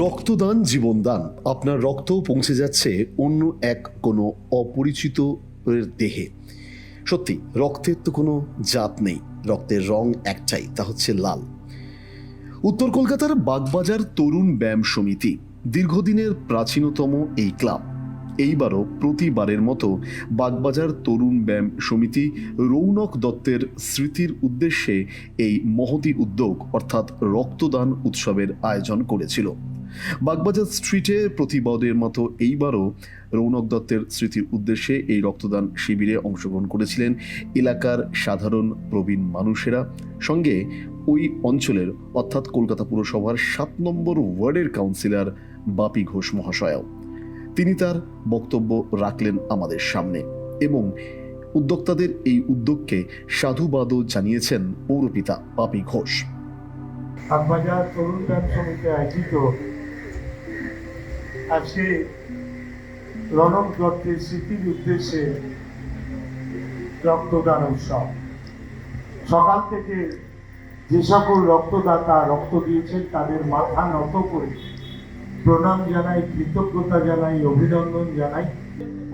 রক্তদান জীবনদান। আপনার রক্ত পৌঁছে যাচ্ছে অন্য এক কোনো অপরিচিত দেহে। সত্যি রক্তের তো কোনো জাত নেই, রক্তের রং একটাই, তা হচ্ছে লাল। উত্তর কলকাতার বাগবাজার তরুণ ব্যায়াম সমিতি দীর্ঘদিনের প্রাচীনতম এই ক্লাব এইবারও প্রতিবারের মতো বাগবাজার তরুণ ব্যায়াম সমিতি রৌনক দত্তের স্মৃতির উদ্দেশ্যে এই মহতী উদ্যোগ অর্থাৎ রক্তদান উৎসবের আয়োজন করেছিল। বাগবাজার স্ট্রিটে প্রতিবারের মতো এইবারও রৌনক দত্তের স্মৃতির উদ্দেশ্যে এই রক্তদান শিবিরে অংশগ্রহণ করেছিলেন এলাকার সাধারণ প্রবীণ মানুষেরা, সঙ্গে ওই অঞ্চলের অর্থাৎ কলকাতা পুরসভার 7 নম্বর ওয়ার্ডের কাউন্সিলর বাপি ঘোষ মহাশয়ও। তিনি তার বক্তব্য রাখলেন আমাদের সামনে এবং উদ্যোক্তাদের এই উদ্যোগকে সাধুবাদও জানিয়েছেন পৌরপিতা বাপি ঘোষ। বাগবাজার তরুণ ব্যায়াম সমিতি আয়োজিত আজকে রৌনক দত্তের স্মৃতির উদ্দেশ্যে রক্তদান উৎসব। সকাল থেকে যে সকল রক্তদাতা রক্ত দিয়েছেন তাদের মাথা নত করে প্রণাম জানাই, কৃতজ্ঞতা জানাই, অভিনন্দন জানাই।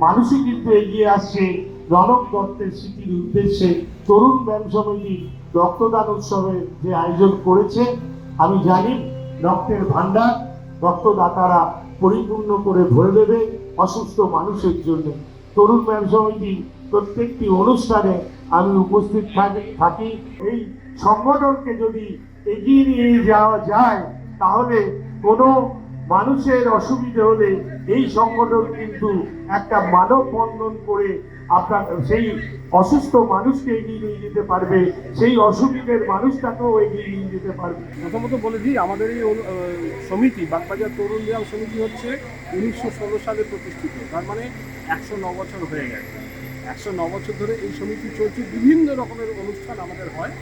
মানুষই কিন্তু এগিয়ে আসছে রৌনক দত্তের স্মৃতির উদ্দেশ্যে তরুণ ব্যায়াম সমিতি রক্তদান উৎসবের যে আয়োজন করেছে। আমি জানি রক্তের ভান্ডার রক্তদাতারা পরিপূর্ণ করে ভরে দেবে অসুস্থ মানুষের জন্য। তরুণ ব্যায়াম সমিতির প্রত্যেকটি অনুষ্ঠানে আমি উপস্থিত থাকি। এই সংগঠনকে যদি এগিয়ে নিয়ে যাওয়া যায় তাহলে কোনো মানুষের অসুবিধা হলে এই সংগঠন কিন্তু একটা মানববন্ধন করে আপনার সেই অসুস্থ মানুষকে এগিয়ে নিয়ে যেতে পারবে, সেই অসুবিধার মানুষটাকেও এগিয়ে নিয়ে যেতে পারবে। প্রথমত বলে দিই, আমাদের এই সমিতি বাগবাজার তরুণ ব্যায়াম সমিতি হচ্ছে 1916 সালে প্রতিষ্ঠিত। তার মানে 109 বছর হয়ে গেছে। 109 বছর ধরে এই সমিতি চলছে। বিভিন্ন রকমের অনুষ্ঠান আমাদের হয়।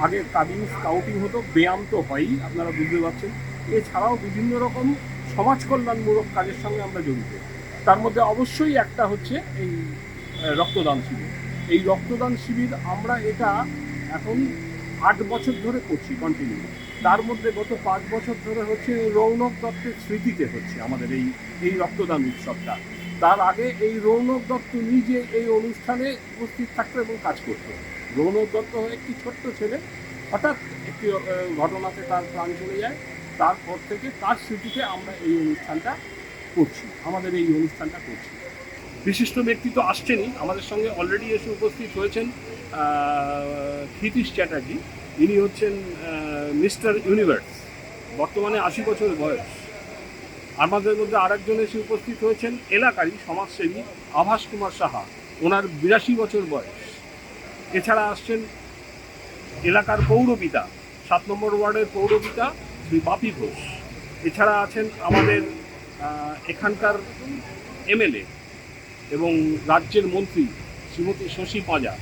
আগে কাবিং স্কাউটিং হতো, ব্যায়াম তো হয়ই, আপনারা বুঝতে পারছেন। এছাড়াও বিভিন্ন রকম সমাজ কল্যাণমূলক কাজের সঙ্গে আমরা জড়িত। তার মধ্যে অবশ্যই একটা হচ্ছে এই রক্তদান শিবির। এই রক্তদান শিবির আমরা এটা এখন 8 বছর ধরে করছি কন্টিনিউ। তার মধ্যে গত 5 বছর ধরে হচ্ছে রৌনক দত্তের স্মৃতিতে হচ্ছে আমাদের এই রক্তদান উৎসবটা। তার আগে এই রৌনক দত্ত নিজে এই অনুষ্ঠানে উপস্থিত থাকতো এবং কাজ করতো। রৌনক দত্ত একটি ছোট্ট ছেলে, হঠাৎ একটি ঘটনাতে তার প্রাণ চলে যায়। তারপর থেকে তার স্মৃতিতে আমরা এই অনুষ্ঠানটা করছি, আমাদের এই অনুষ্ঠানটা করছি। বিশিষ্ট ব্যক্তি তো আসছেনই, আমাদের সঙ্গে অলরেডি এসে উপস্থিত হয়েছেন ক্ষিতীশ চ্যাটার্জি। ইনি হচ্ছেন মিস্টার ইউনিভার্স, বর্তমানে 80 বছর বয়স। আমাদের মধ্যে আরেকজন এসে উপস্থিত হয়েছেন এলাকারই সমাজসেবী আভাস কুমার সাহা, ওনার 82 বছর বয়স। এছাড়া আসছেন এলাকার পৌরপিতা, 7 নম্বর ওয়ার্ডের পৌরপিতা শ্রী বাপি ঘোষ। এছাড়া আছেন আমাদের এখানকার এমএলএ এবং রাজ্যের মন্ত্রী শ্রীমতী শশী পাঁজা,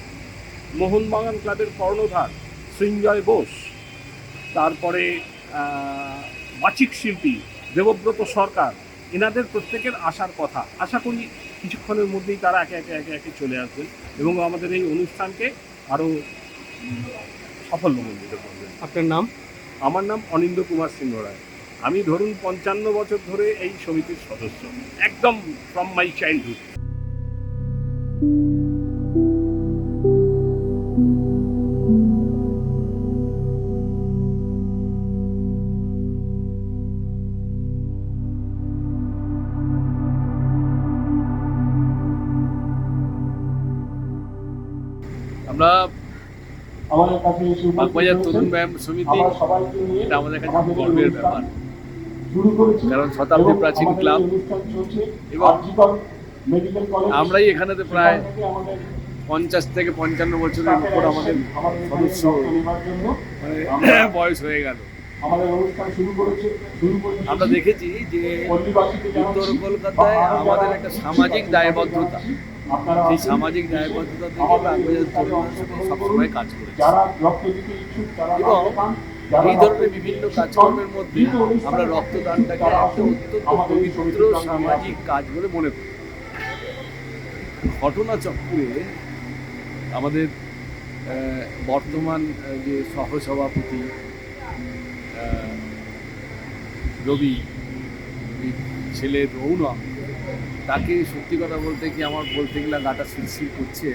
মোহনবাগান ক্লাবের কর্ণধার সৃঞ্জয় বোস, তারপরে বাচিক শিল্পী দেবব্রত সরকার। এনাদের প্রত্যেকের আসার কথা। আশা করি কিছুক্ষণের মধ্যেই তারা একে একে চলে আসবেন এবং আমাদের এই অনুষ্ঠানকে আরও সাফল্যমণ্ডিত করবেন। আপনার নাম? আমার নাম অনিন্দ্য কুমার সিংহ রায়। আমি ধরুন 55 বছর ধরে এই সমিতির সদস্য, একদম ফ্রম মাই চাইল্ডহুড। আমরা আমাদের কাছে বাগবাজার তরুণ ব্যায়াম সমিতি, এটা আমাদের কাছে গর্বের ব্যাপার। কারণ শতাব্দী প্রাচীন ক্লাব এবং আমরাই এখানেতে প্রায় 50 থেকে 55 বছরের উপর আমাদের সদস্য মানে বয়স হয়ে গেল। আমরা দেখেছি যে উত্তর কলকাতায় আমাদের একটা সামাজিক দায়বদ্ধতা, সেই সামাজিক দায়বদ্ধতা থেকে বাগবাজার তরুণ সমিতি সবসময় কাজ করেছে এবং এই ধরনের বিভিন্ন কাজকর্মের মধ্যে আমরা রক্তদানটাকে একটা অত্যন্ত পবিত্র সামাজিক কাজ বলে মনে করি। ঘটনা চক্রে আমাদের বর্তমান যে সহসভাপতি রবি, এই ছেলে রৌনক, তাকে সত্যি কথা বলতে কি আমার বলতে গেলে গাটা শিরশির করছে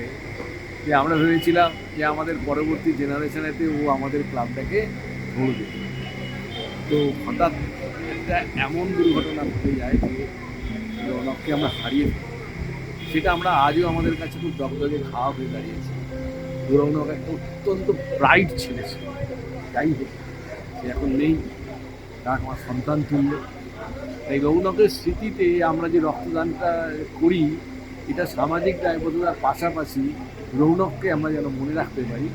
যে আমরা ভেবেছিলাম যে আমাদের পরবর্তী জেনারেশনেতে ও আমাদের ক্লাবটাকে ধরবে। তো হঠাৎ একটা এমন দুর্ঘটনা ঘটে যায় যে রৌনককে আমরা হারিয়ে ফেলি। সেটা আমরা আজও আমাদের কাছে খুব দগদগে খাওয়া হয়ে দাঁড়িয়েছে। রৌনক একটা অত্যন্ত ব্রাইট ছেলে ছিল, যাই হোক সে এখন নেই, তার আমার সন্তান তুল্য। তাই রৌনকের স্মৃতিতে আমরা যে রক্তদানটা করি, এটা সামাজিক দায়বদ্ধতার পাশাপাশি রৌনককে আমরা যেন মনে রাখতে পারি,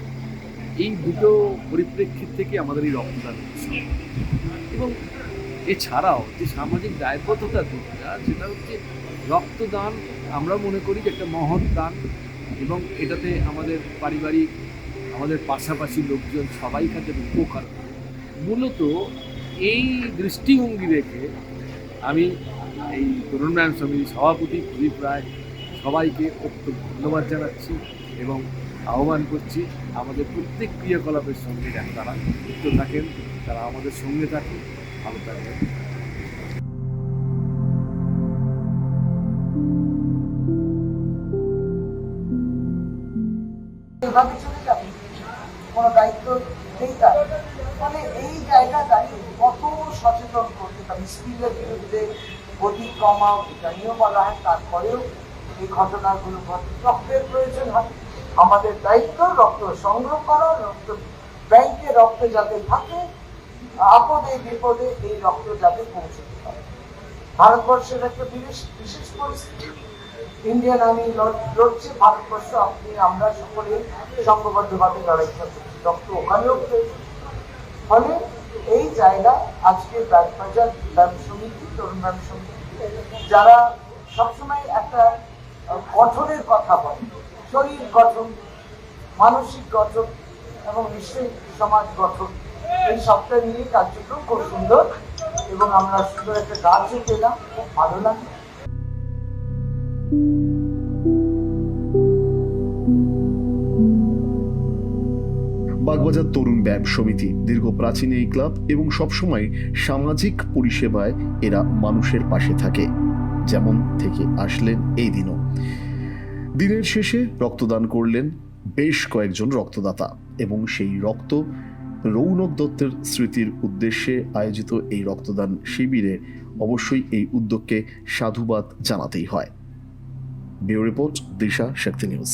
এই দুটো পরিপ্রেক্ষিত থেকে আমাদের এই রক্তদান উৎসব। এবং এছাড়াও যে সামাজিক দায়বদ্ধতা দিকটা, সেটা হচ্ছে রক্তদান আমরা মনে করি যে একটা মহৎ দান, এবং এটাতে আমাদের পারিবারিক, আমাদের পাশাপাশি লোকজন সবাই কাছে উপকার হবে। মূলত এই দৃষ্টিভঙ্গি রেখে আমি এই তরুণ সমিতির সভাপতি প্রদীপ রায় সবাইকে অত্যন্ত ধন্যবাদ জানাচ্ছি এবং আহ্বান করছি আমাদের প্রত্যেক ক্রিয়াকলাপের সঙ্গে যেন তারা যুক্ত থাকেন, তারা আমাদের সঙ্গে থাকেন, ভালো থাকবেন। এভাবে চলে যাবে, কোনো দায়িত্ব নেই তার। মানে এই জায়গা দাঁড়িয়ে কত সচেতন করতে হবে, স্পিলের বিরুদ্ধে গতি কমাও, এটা নিয়েও বলা হয়, তারপরেও এই ঘটনাগুলো ঘটে। রক্তের প্রয়োজন হয়, আমাদের দায়িত্ব রক্ত সংগ্রহ করা, রক্ত ব্যাংকে রক্ত যাতে থাকে, আপদে বিপদে এই রক্ত যাতে পৌঁছতে পারে। ভারতবর্ষের একটা বিশেষ পরিস্থিতি, ইন্ডিয়ান আর্মি লড়ছে, ভারতবর্ষ আপনি আমরা সকলে সংঘবদ্ধভাবে লড়াই করছি, রক্ত ওখানেও প্রয়োজন। ফলে এই জায়গা আজকে বাগবাজার ব্যায়াম সমিতি, তরুণ ব্যায়াম সমিতি, যারা সবসময় একটা গঠনের কথা বলে, শরীর গঠন, মানসিক গঠন এবং নিশ্চয়ই সমাজ গঠন, এই সবটা নিয়ে কার্যক্রম খুব সুন্দর, এবং আমরা সুন্দর একটা গাছও পেলাম, খুব ভালো লাগে। বাগবাজার তরুণ ব্যায়াম সমিতি দীর্ঘ প্রাচীন এই ক্লাব এবং সবসময় সামাজিক পরিষেবায় এরা মানুষের পাশে থাকে, যেমন থেকে আসলেন এই দিনও। দিনের শেষে রক্তদান করলেন বেশ কয়েকজন রক্তদাতা, এবং সেই রক্ত রৌনক দত্তের স্মৃতির উদ্দেশ্যে আয়োজিত এই রক্তদান শিবিরে অবশ্যই এই উদ্যোগকে সাধুবাদ জানাতেই হয়। ব্যুরো রিপোর্ট, দিশা শক্তি নিউজ।